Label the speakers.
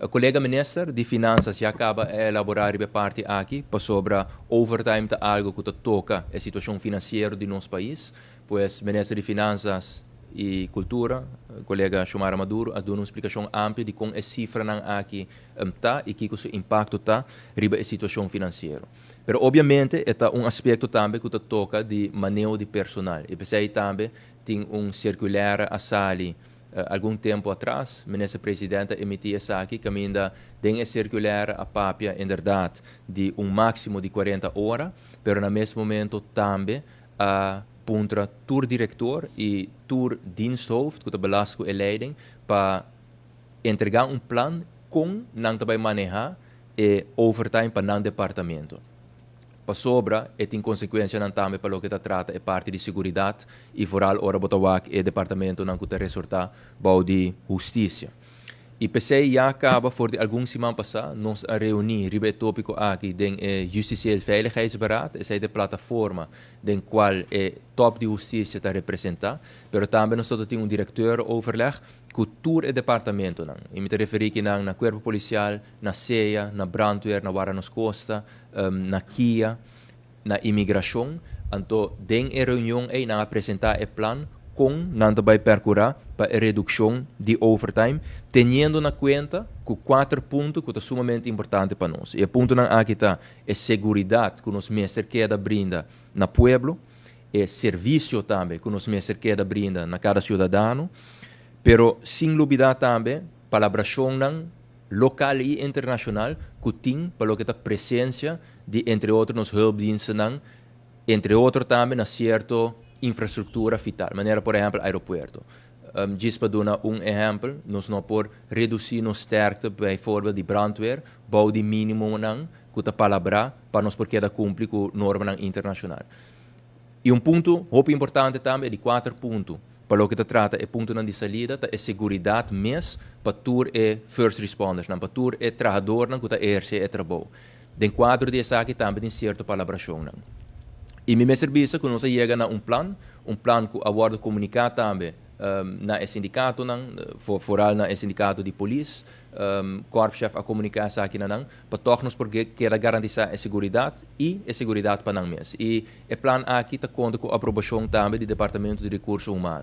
Speaker 1: O colega minister de Finanças já acaba de elaborar a parte aqui para sobre overtime de algo que toca a situação financeira de nosso país, pois ministro de Finanças e Cultura, o colega Xomara Maduro, deu uma explicação ampla de como a cifra não aqui está e que o impacto está riba a situação financeira. Mas, obviamente, é aspecto também que toca de manejo de personal. E pensei também tem circular a sali algum tempo atrás, o ministro-presidente emitiu essa aqui, que ainda tem circular a papia, em verdade, de máximo de 40 horas, mas no mesmo momento também puntra tour diretor e tour diensthoofd, que belasco e leiding, para entregar plano com não também manejar e overtime para o departamento. Para sobra, e tem consequência também para o que trata a parte de segurança e foral ora botawak e departamento não que resultar de justiça. E pensei já acaba for de alguns semanas passar nós a reunir ribe tópico aqui den Justitieel Veiligheidsberaad, essa é a plataforma den qual top de justiça está representar, pero também nós temos diretor overleg que todo o departamento não. E me referi que na corpo policial, na CEA, na brandweer, na Guarda Costa, na KIA, na imigração, então den reunião aí na apresentar o plano com não vai percurar para a redução de overtime, tendo na conta que 4 pontos que são sumamente importantes para nós. E o ponto não aqui está é segurança que nos mestres queda brinda na pueblo, é serviço também que nos mestres queda brinda na cada cidadão, pero sem dúvida também palabração local e internacional que tem para o que a presença de entre outros nos hulpdiensten entre outros também na certo infraestrutura vital, maneira por exemplo aeroporto. Diz para dar exemplo, nós não por reduzir nos sterkte bijvoorbeeld de brandweer, bouw die minimum não, que a palavra para nós porque cumprir com normas internacionais. E ponto muito importante também de 4 pontos. Para o que trata é ponto de saída, é segurança mesmo para tour e first responders, para tour e trabalhador que exerce o trabalho. Den quadro dessa aqui também tem certa palabração. E me serviço que nós chega a plano que aborda comunicar também na sindicato, foral na sindicato de polícia, corpo-chefe a comunicar essa aqui para tornar-nos porque quer garantir a segurança e a segurança para nós mesmos. E o plano aqui está conta com a aprovação também do Departamento de Recursos Humanos.